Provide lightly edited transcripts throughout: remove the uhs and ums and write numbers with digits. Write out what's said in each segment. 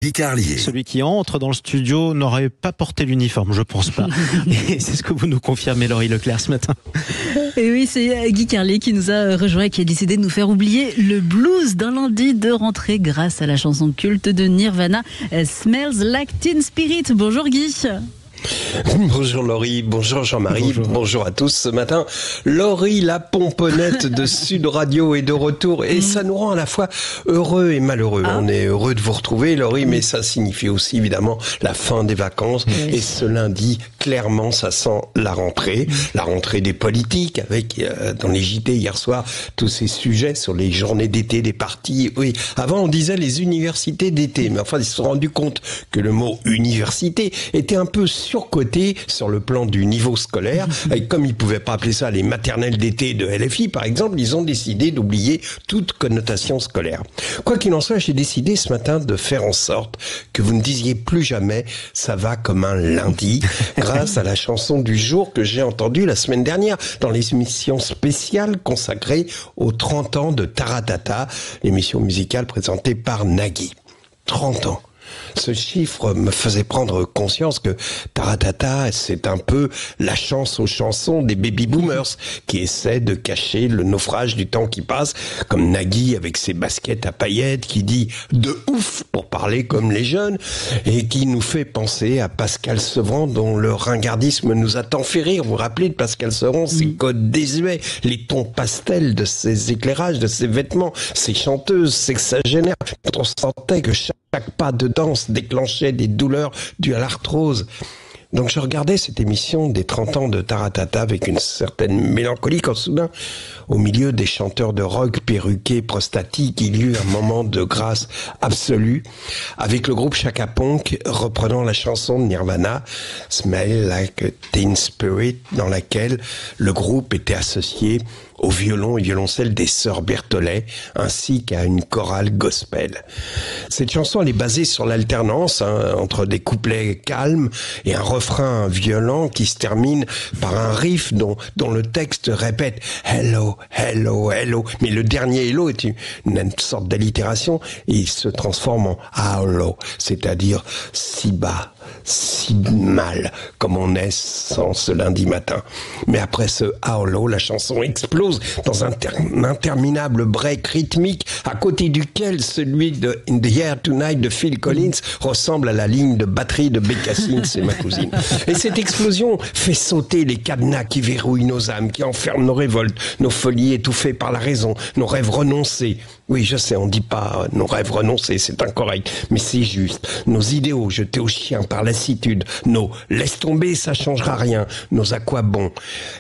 Guy Carlier. Celui qui entre dans le studio n'aurait pas porté l'uniforme, je pense pas. Et c'est ce que vous nous confirmez, Laurie Leclerc, ce matin. Et oui, c'est Guy Carlier qui nous a rejoint et qui a décidé de nous faire oublier le blues d'un lundi de rentrée grâce à la chanson culte de Nirvana, Smells Like Teen Spirit. Bonjour Guy. Bonjour Laurie, bonjour Jean-Marie, bonjour à tous. Ce matin, Laurie la pomponnette de Sud Radio est de retour et ça nous rend à la fois heureux et malheureux. On est heureux de vous retrouver Laurie, mais ça signifie aussi évidemment la fin des vacances. Et ce lundi, clairement, ça sent la rentrée des politiques avec dans les JT hier soir tous ces sujets sur les journées d'été des partis. Oui, avant on disait les universités d'été, mais enfin ils se sont rendus compte que le mot université était un peu surcoté sur le plan du niveau scolaire. Et comme ils pouvaient pas appeler ça les maternelles d'été de LFI, par exemple, ils ont décidé d'oublier toute connotation scolaire. Quoi qu'il en soit, j'ai décidé ce matin de faire en sorte que vous ne disiez plus jamais « ça va comme un lundi » grâce à la chanson du jour que j'ai entendue la semaine dernière dans l'émission spéciale consacrée aux 30 ans de Taratata, l'émission musicale présentée par Nagui. 30 ans. Ce chiffre me faisait prendre conscience que Taratata, c'est un peu la chance aux chansons des baby-boomers qui essaient de cacher le naufrage du temps qui passe, comme Nagui avec ses baskets à paillettes qui dit « de ouf » pour parler comme les jeunes, et qui nous fait penser à Pascal Sevran dont le ringardisme nous a tant fait rire. Vous vous rappelez de Pascal Sevran, ses codes désuets, les tons pastels de ses éclairages, de ses vêtements, ses chanteuses, sexagénaires, quand on sentait que chaque pas de danse déclenchait des douleurs dues à l'arthrose. Donc je regardais cette émission des 30 ans de Taratata avec une certaine mélancolie quand soudain, au milieu des chanteurs de rock perruqués, prostatiques, il y eut un moment de grâce absolue avec le groupe Chaka Ponk reprenant la chanson de Nirvana, Smell Like a Teen Spirit, dans laquelle le groupe était associé au violon et violoncelle des sœurs Berthollet, ainsi qu'à une chorale gospel. Cette chanson, elle est basée sur l'alternance entre des couplets calmes et un refrain violent qui se termine par un riff dont le texte répète « Hello, hello, hello ». Mais le dernier « hello » est une sorte d'allitération et il se transforme en « hello », c'est-à-dire si bas, si mal, comme on est sans ce lundi matin. Mais après ce « hello », la chanson explose dans un interminable break rythmique à côté duquel celui de In the Air Tonight de Phil Collins ressemble à la ligne de batterie de Bécassine, c'est ma cousine. Et cette explosion fait sauter les cadenas qui verrouillent nos âmes, qui enferment nos révoltes, nos folies étouffées par la raison, nos rêves renoncés. Oui, je sais, on dit pas nos rêves renoncés, c'est incorrect, mais c'est juste. Nos idéaux jetés aux chiens par lassitude, nos laisse tomber, ça changera rien, nos à quoi bon.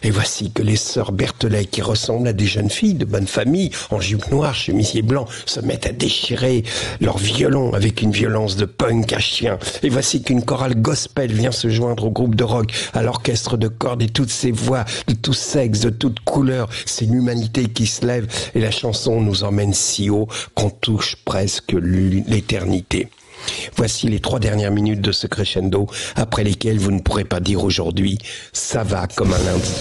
Et voici que les sœurs Berthollet, qui ressemblent à des jeunes filles de bonne famille, en jupe noire, chemisier blanc, se mettent à déchirer leur violon avec une violence de punk à chien. Et voici qu'une chorale gospel vient se joindre au groupe de rock, à l'orchestre de cordes et toutes ces voix, de tous sexes, de toutes couleurs. C'est l'humanité qui se lève et la chanson nous emmène si haut qu'on touche presque l'éternité. Voici les 3 dernières minutes de ce crescendo, après lesquelles vous ne pourrez pas dire aujourd'hui « ça va comme un lundi ».